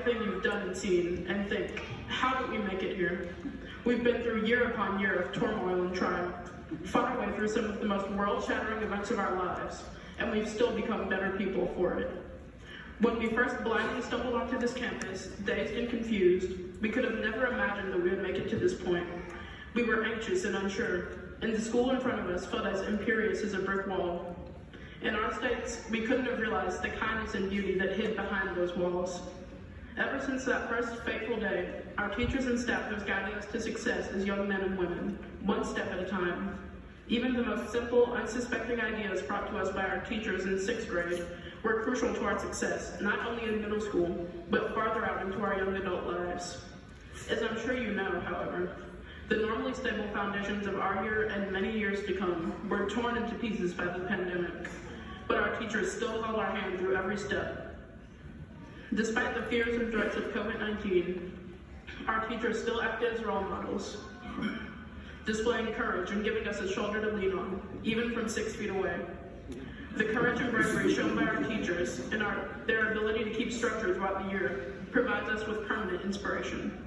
everything you've done and seen and think, how did we make it here? We've been through year upon year of turmoil and triumph, fought our way through some of the most world-shattering events of our lives, and we've still become better people for it. When we first blindly stumbled onto this campus, dazed and confused, we could have never imagined that we would make it to this point. We were anxious and unsure, and the school in front of us felt as imperious as a brick wall. In our states, we couldn't have realized the kindness and beauty that hid behind those walls. Ever since that first fateful day, our teachers and staff have guided us to success as young men and women, one step at a time. Even the most simple, unsuspecting ideas brought to us by our teachers in 6th grade were crucial to our success, not only in middle school, but farther out into our young adult lives. As I'm sure you know, however, the normally stable foundations of our year and many years to come were torn into pieces by the pandemic, but our teachers still held our hand through every step. Despite the fears and threats of COVID-19, our teachers still acted as role models, displaying courage and giving us a shoulder to lean on, even from 6 feet away. The courage and bravery shown by our teachers and their ability to keep structure throughout the year provides us with permanent inspiration.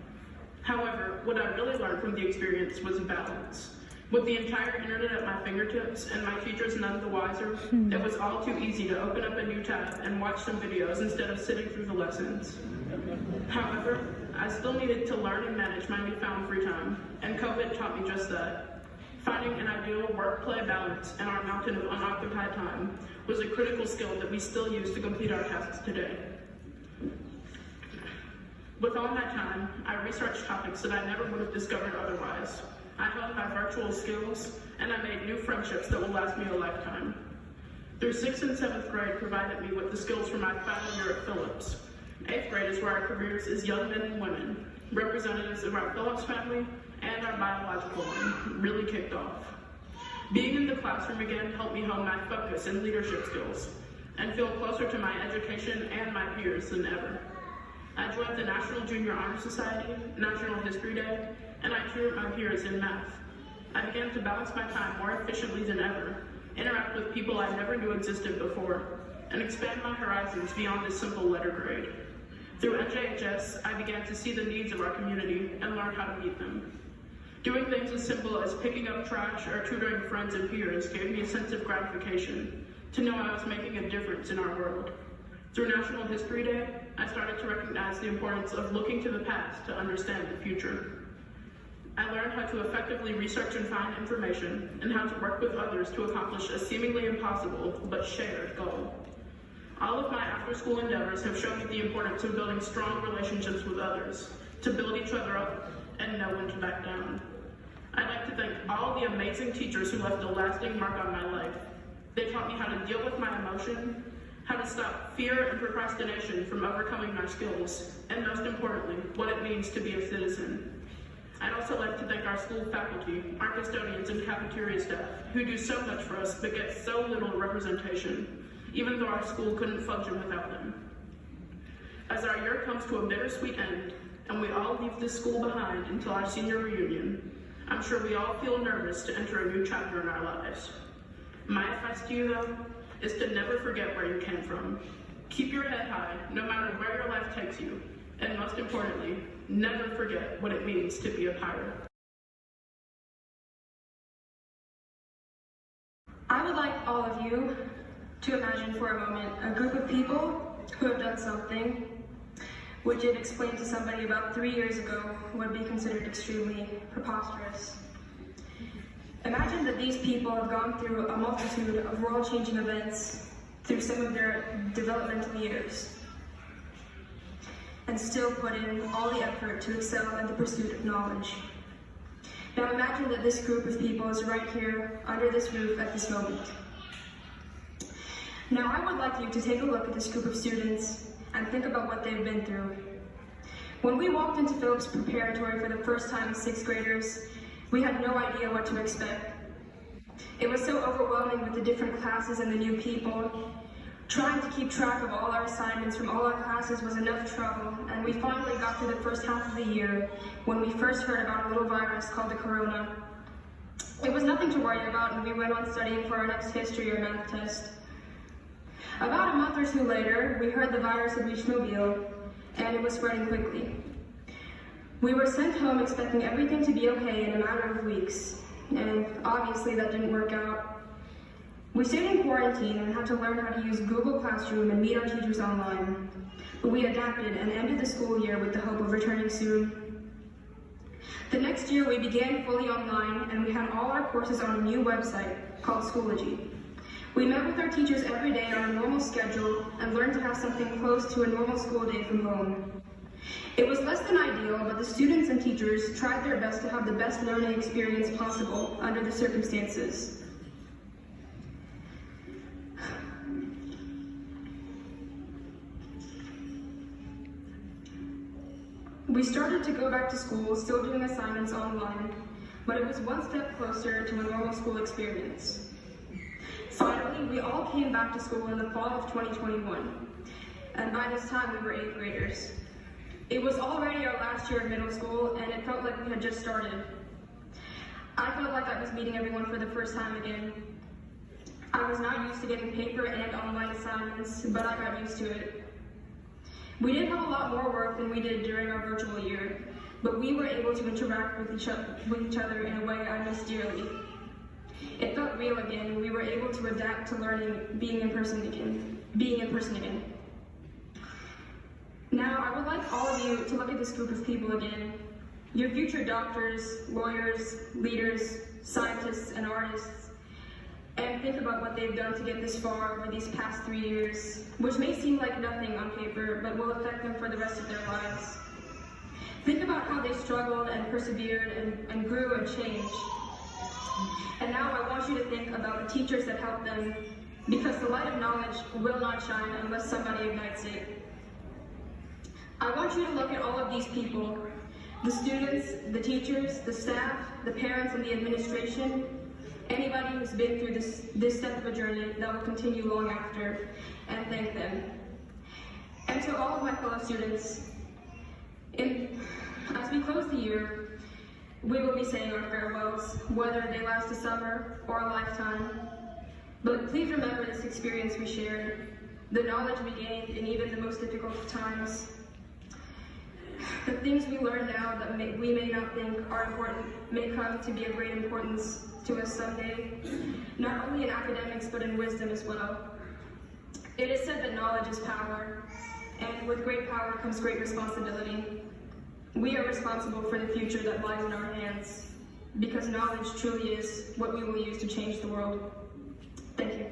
However, what I really learned from the experience was balance. With the entire internet at my fingertips and my teachers none the wiser, it was all too easy to open up a new tab and watch some videos instead of sitting through the lessons. However, I still needed to learn and manage my newfound free time, and COVID taught me just that. Finding an ideal work-play balance in our mountain of unoccupied time was a critical skill that we still use to complete our tasks today. With all that time, I researched topics that I never would have discovered otherwise. I honed my virtual skills, and I made new friendships that will last me a lifetime. Through 6th and 7th grade provided me with the skills for my final year at Phillips. 8th grade is where our careers as young men and women, representatives of our Phillips family and our biological one, really kicked off. Being in the classroom again helped me hone my focus and leadership skills, and feel closer to my education and my peers than ever. I joined the National Junior Honor Society, National History Day, and I tutored my peers in math. I began to balance my time more efficiently than ever, interact with people I never knew existed before, and expand my horizons beyond a simple letter grade. Through NJHS, I began to see the needs of our community and learn how to meet them. Doing things as simple as picking up trash or tutoring friends and peers gave me a sense of gratification, to know I was making a difference in our world. Through National History Day, I started to recognize the importance of looking to the past to understand the future. I learned how to effectively research and find information, and how to work with others to accomplish a seemingly impossible but shared goal. All of my after-school endeavors have shown me the importance of building strong relationships with others, to build each other up and know when to back down. I'd like to thank all the amazing teachers who left a lasting mark on my life. They taught me how to deal with my emotion, how to stop fear and procrastination from overcoming my skills, and most importantly, what it means to be a citizen. I'd also like to thank our school faculty, our custodians, and cafeteria staff, who do so much for us but get so little representation, even though our school couldn't function without them. As our year comes to a bittersweet end, and we all leave this school behind until our senior reunion, I'm sure we all feel nervous to enter a new chapter in our lives. My advice to you, though, is to never forget where you came from. Keep your head high, no matter where your life takes you, and most importantly, never forget what it means to be a pirate. I would like all of you to imagine for a moment a group of people who have done something which, if explained to somebody about 3 years ago, would be considered extremely preposterous. Imagine that these people have gone through a multitude of world-changing events through some of their developmental years, and still put in all the effort to excel in the pursuit of knowledge. Now imagine that this group of people is right here under this roof at this moment. Now I would like you to take a look at this group of students and think about what they've been through. When we walked into Phillips Preparatory for the first time as 6th graders, we had no idea what to expect. It was so overwhelming with the different classes and the new people. Trying to keep track of all our assignments from all our classes was enough trouble, and we finally got through the first half of the year when we first heard about a little virus called the corona. It was nothing to worry about, and we went on studying for our next history or math test. About a month or two later, we heard the virus had reached Mobile, and it was spreading quickly. We were sent home expecting everything to be okay in a matter of weeks, and obviously that didn't work out. We stayed in quarantine and had to learn how to use Google Classroom and meet our teachers online, but we adapted and ended the school year with the hope of returning soon. The next year we began fully online, and we had all our courses on a new website called Schoology. We met with our teachers every day on a normal schedule and learned to have something close to a normal school day from home. It was less than ideal, but the students and teachers tried their best to have the best learning experience possible under the circumstances. We started to go back to school, still doing assignments online, but it was one step closer to a normal school experience. Finally, we all came back to school in the fall of 2021, and by this time we were 8th graders. It was already our last year of middle school, and it felt like we had just started. I felt like I was meeting everyone for the first time again. I was not used to getting paper and online assignments, but I got used to it. We did have a lot more work than we did during our virtual year, but we were able to interact with each other in a way I miss dearly. It felt real again, and we were able to adapt to learning being in person again. Now, I would like all of you to look at this group of people again. Your future doctors, lawyers, leaders, scientists, and artists, and think about what they've done to get this far over these past 3 years, which may seem like nothing on paper, but will affect them for the rest of their lives. Think about how they struggled and persevered and grew and changed. And now I want you to think about the teachers that helped them, because the light of knowledge will not shine unless somebody ignites it. I want you to look at all of these people, the students, the teachers, the staff, the parents, and the administration, anybody who's been through this step of a journey that will continue long after, and thank them. And to all of my fellow students, as we close the year, we will be saying our farewells, whether they last a summer or a lifetime. But please remember this experience we shared, the knowledge we gained in even the most difficult of times. The things we learn now that we may not think are important may come to be of great importance to us someday, not only in academics but in wisdom as well. It is said that knowledge is power, and with great power comes great responsibility. We are responsible for the future that lies in our hands, because knowledge truly is what we will use to change the world. Thank you.